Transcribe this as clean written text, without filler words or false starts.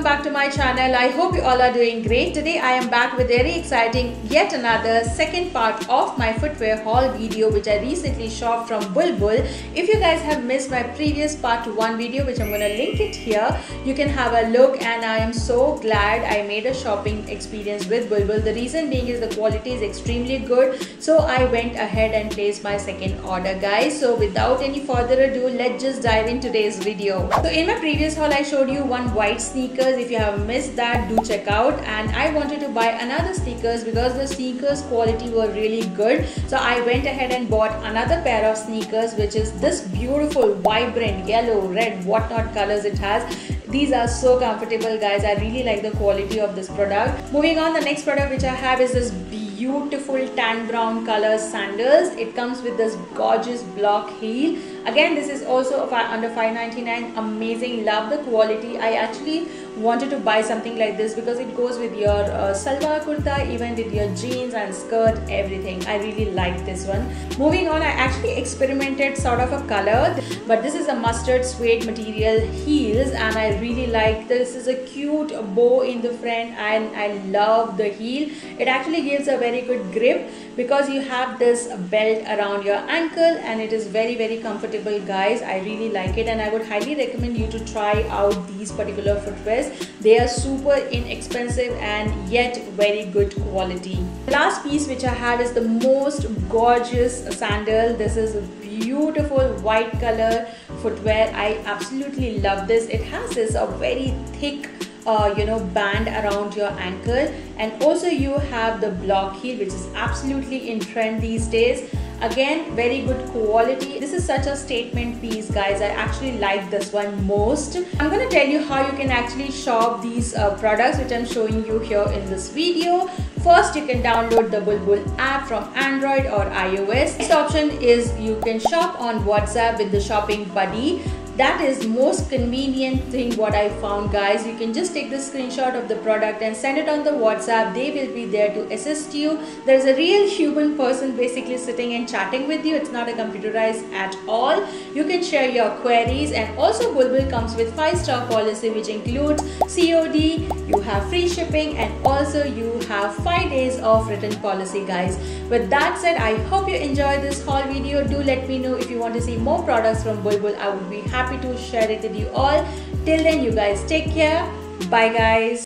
welcome back to my channel. I hope you all are doing great. Today I am back with very exciting yet another second part of my footwear haul video which I recently shot from Bulbul. If you guys have missed my previous part 1 video, which I'm going to link it here, you can have a look, and I am so glad I made a shopping experience with Bulbul. The reason being is the quality is extremely good, so I went ahead and placed my second order, guys. So without any further ado, let's just dive in today's video. So in my previous haul I showed you one white sneakers. If you have missed that, do check out. And I wanted to buy another sneakers because the sneakers quality were really good, so I went ahead and bought another pair of sneakers, which is this beautiful vibrant yellow, red, whatnot colors it has. These are so comfortable, guys. I really like the quality of this product. Moving on, the next product which I have is this beautiful tan brown color sandals. It comes with this gorgeous block heel. Again, this is also under $5.99. Amazing, love the quality. I actually wanted to buy something like this because it goes with your salwar kurta, even with your jeans and skirt, everything. I really like this one. Moving on, I actually experimented sort of a color, but this is a mustard suede material heels, and I really like this. Is a cute bow in the front, and I love the heel. It actually gives a very good grip because you have this belt around your ankle, and it is very comfortable, guys. I really like it, and I would highly recommend you to try out these particular footwears. They are super inexpensive and yet very good quality. The last piece which I have is the most gorgeous sandal. This is a beautiful white color footwear. I absolutely love this. It has this a very thick band around your ankle, and also you have the block heel, which is absolutely in trend these days. Again, very good quality. This is such a statement piece, guys. I actually like this one most. I'm going to tell you how you can actually shop these products which I'm showing you here in this video. First, you can download the Bulbul app from Android or iOS. Next option is you can shop on WhatsApp with the shopping buddy. That is most convenient thing what I found, guys. You can just take the screenshot of the product and send it on the WhatsApp. They will be there to assist you. There's a real human person basically sitting and chatting with you. It's not a computerized at all. You can share your queries, and also Bulbul comes with 5-star policy, which includes COD, you have free shipping, and also you have 5 days of return policy, guys. With that said, I hope you enjoyed this haul video. Do let me know if you want to see more products from Bulbul. I would be happy to share it with you all. Till then, you guys take care. Bye, guys.